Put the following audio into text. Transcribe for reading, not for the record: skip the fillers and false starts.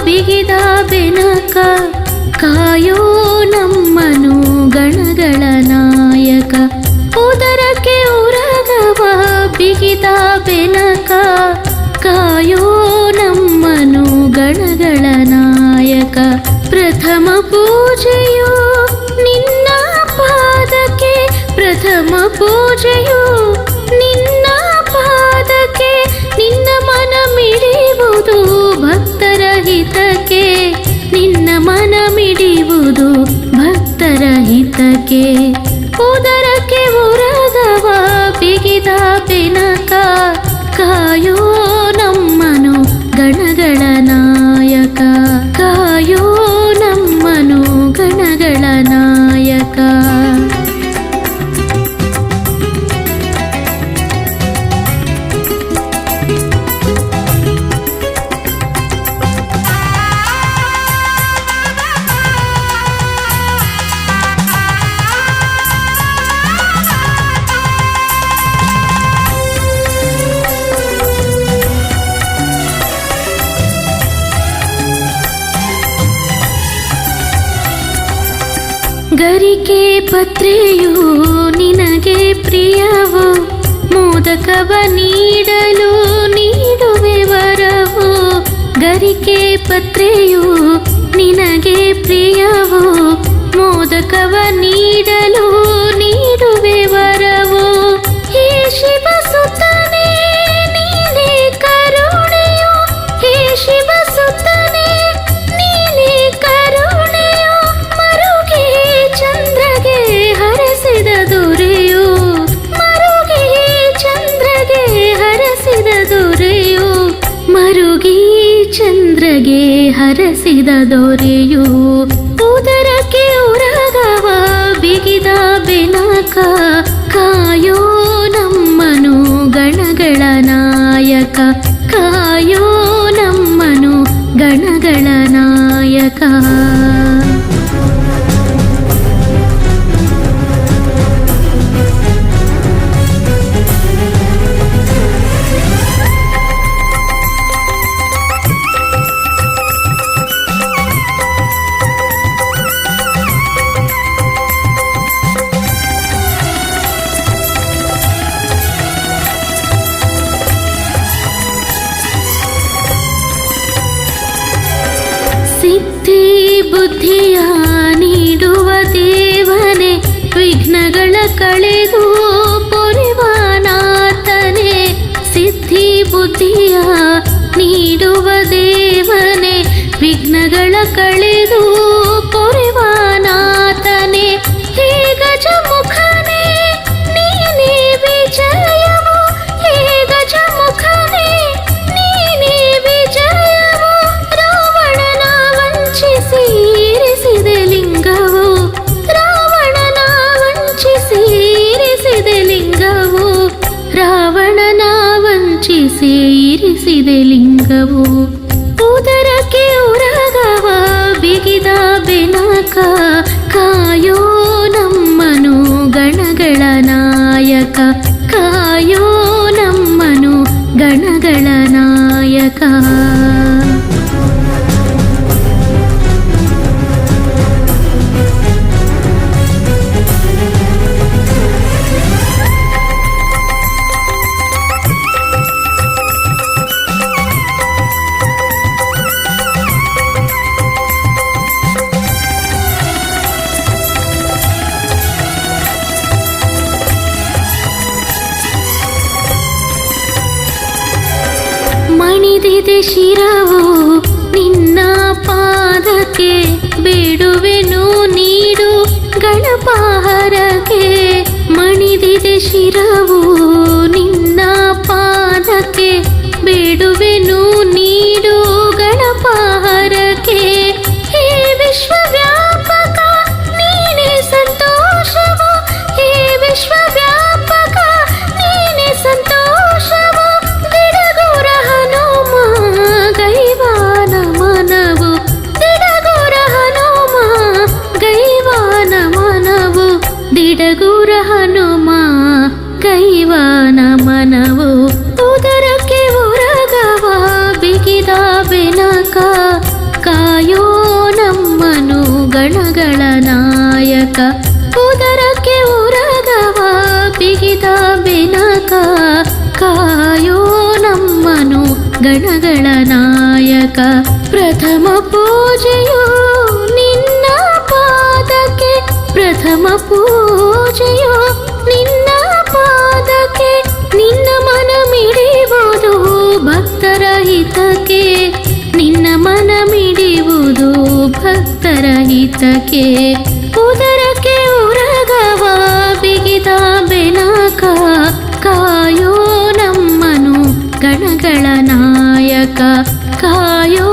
ಬಿಗಿದ ಬೆನಕ ಕಾಯೋ ನಮ್ಮನು ಗಣಗಳ ನಾಯಕ. ಉದರಕ್ಕೆ ಉರಗವ ಬಿಗಿದ ಬೆನಕ ಕಾಯೋ ನಮ್ಮನು ಗಣಗಳ ನಾಯಕ. ಪ್ರಥಮ ಪೂಜೆಯು ನಿನ್ನ ಪಾದಕ್ಕೆ, ಪ್ರಥಮ ಪೂಜೆಯು ನಿನ್ನ ಪಾದಕ್ಕೆ. ನಿನ್ನ ಮನ ಮಿಡಿಯುವುದು ಭಕ್ತರ ಹಿತಕ್ಕೆ, ನಿನ್ನ ಮನ ಮಿಡಿಯುವುದು ಭಕ್ತರ ಹಿತಕ್ಕೆ. ಉದರಕ್ಕೆ ಉರಗವ ಬಿಗಿದ ಬೆನಕ ಕಾಯೋ ನಮ್ಮನು ಗಣಗಳ ನಾಯಕ. ಕಾಯೋ ನಮ್ಮನು ಗಣಗಳ ನಾಯಕ. ಗರಿಕೆ ಪತ್ರೆಯು ನಿನಗೆ ಪ್ರಿಯವು, ಮೋದಕವ ನೀಡಲು ನೀಡುವೆ ವರವು. ಗರಿಕೆ ಪತ್ರೆಯು ನಿನಗೆ ಪ್ರಿಯವು, ಮೋದಕವ ನೀಡಲು ನೀಡುವೆ ವರವು. ಹೇ ಶಿವ ಸುತನೇ ನೀನೇ ಕರುಣೆಯು, ಹೇ ಶಿವ ಸುತನೇ ನೀನೇ ಕರುಣೆಯು. ಮರುಗಿ ಚಂದ್ರಗೆ ಹರಸಿದ ದೊರೆಯು, ಮರುಗಿ ಚಂದ್ರಗೆ ಹರಸಿದ ದೊರೆಯು. ಮರುಗಿ ಚಂದ್ರಗೆ ಹರಸಿದ ದೊರೆಯು. ಉದರಕ್ಕೆ ಉರಗವ ಬಿಗಿದ ಬೆನಕ ಕಾಯೋ ನಮ್ಮನು ಗಣಗಳ ನಾಯಕ. ಕಾಯೋ ನಮ್ಮನು ಗಣಗಳ ನಾಯಕ. ಸಿದ್ಧಿ ಬುದ್ಧಿಯ ನೀಡುವ ದೇವನೇ, ವಿಘ್ನಗಳ ಕಳೆದು ಪೊರೆವ ನಾಥನೇ. ಸಿದ್ಧಿ ಬುದ್ಧಿಯ ನೀಡುವ ದೇವನೇ, ವಿಘ್ನಗಳ ಕಳೆದು ಪೊರೆವ ನಾಥನೇ. ಹೇ ಗಜಮುಖನೇ ನೀನೇ ವಿಜಯವು, ಹೇ ಗಜಮುಖನೇ ನೀನೇ ವಿಜಯವು. ರಾವಣನ ವಂಚಿಸಿ ಇರಿಸಿದೆ ಲಿಂಗವು, ರಾವಣನ ವಂಚಿಸಿ ಇರಿಸಿದೆ ಲಿಂಗವು. ರಾವಣನ ವಂಚಿಸಿ ಇರಿಸಿದೆ ಲಿಂಗವು. ಉದರಕ್ಕೆ ಉರಗವ ಬಿಗಿದ ಬೆನಕ ಕಾಯೋ ನಮ್ಮನು ಗಣಗಳ ನಾಯಕ. ಕಾಯೋ ನಮ್ಮನು ಗಣಗಳ ನಾಯಕ. ಶಿರವು ನಿನ್ನ ಪಾದಕ್ಕೆ ಬೇಡುವೆನು ನೀಡು ಗಣಪ ಹರಕೆ. ಹೇ ವಿಶ್ವವ್ಯಾಪಕ ನೀನೇ ಸಂತೋಷವು, ಹೇ ವಿಶ್ವವ್ಯಾಪಕ ನೀನೇ ಸಂತೋಷವು. ದಿಡಗುರ ಹನುಮ ಗೈವಾನ ಮನವು, ದಿಡಗುರ ಹನುಮ ಗೈವಾನ ಮನವು, ದಿಡಗುರ ಹನುಮ ಗೈವಾನ ಮನವು. ಉದರಕ್ಕೆ ಉರಗವ ಬಿಗಿದ ಬೆನಕ ಕಾಯೋ ನಮ್ಮನು ಗಣಗಳ ನಾಯಕ. ಉದರಕ್ಕೆ ಉರಗವ ಬಿಗಿದ ಬೆನಕ ಕಾಯೋ ನಮ್ಮನು ಗಣಗಳ ನಾಯಕ. ಪ್ರಥಮ ಪೂಜೆಯು ನಿನ್ನ ಪಾದಕ್ಕೆ, ಪ್ರಥಮ ಪೂಜೆಯು ನಿನ್ನ ಪಾದಕ್ಕೆ. ನಿನ್ನ ಮನ ಮಿಡಿಯುವುದು ಭಕ್ತರ ಹಿತಕ್ಕೆ, ನಿನ್ನ ಮನ ಮಿಡಿಯುವುದು ಭಕ್ತರ ಹಿತಕ್ಕೆ. ಉದರಕ್ಕೆ ಉರಗವ ಬಿಗಿದ ಬೆನಕ ಕಾಯೋ ನಮ್ಮನು ಗಣಗಳ ನಾಯಕ, ಕಾಯೋ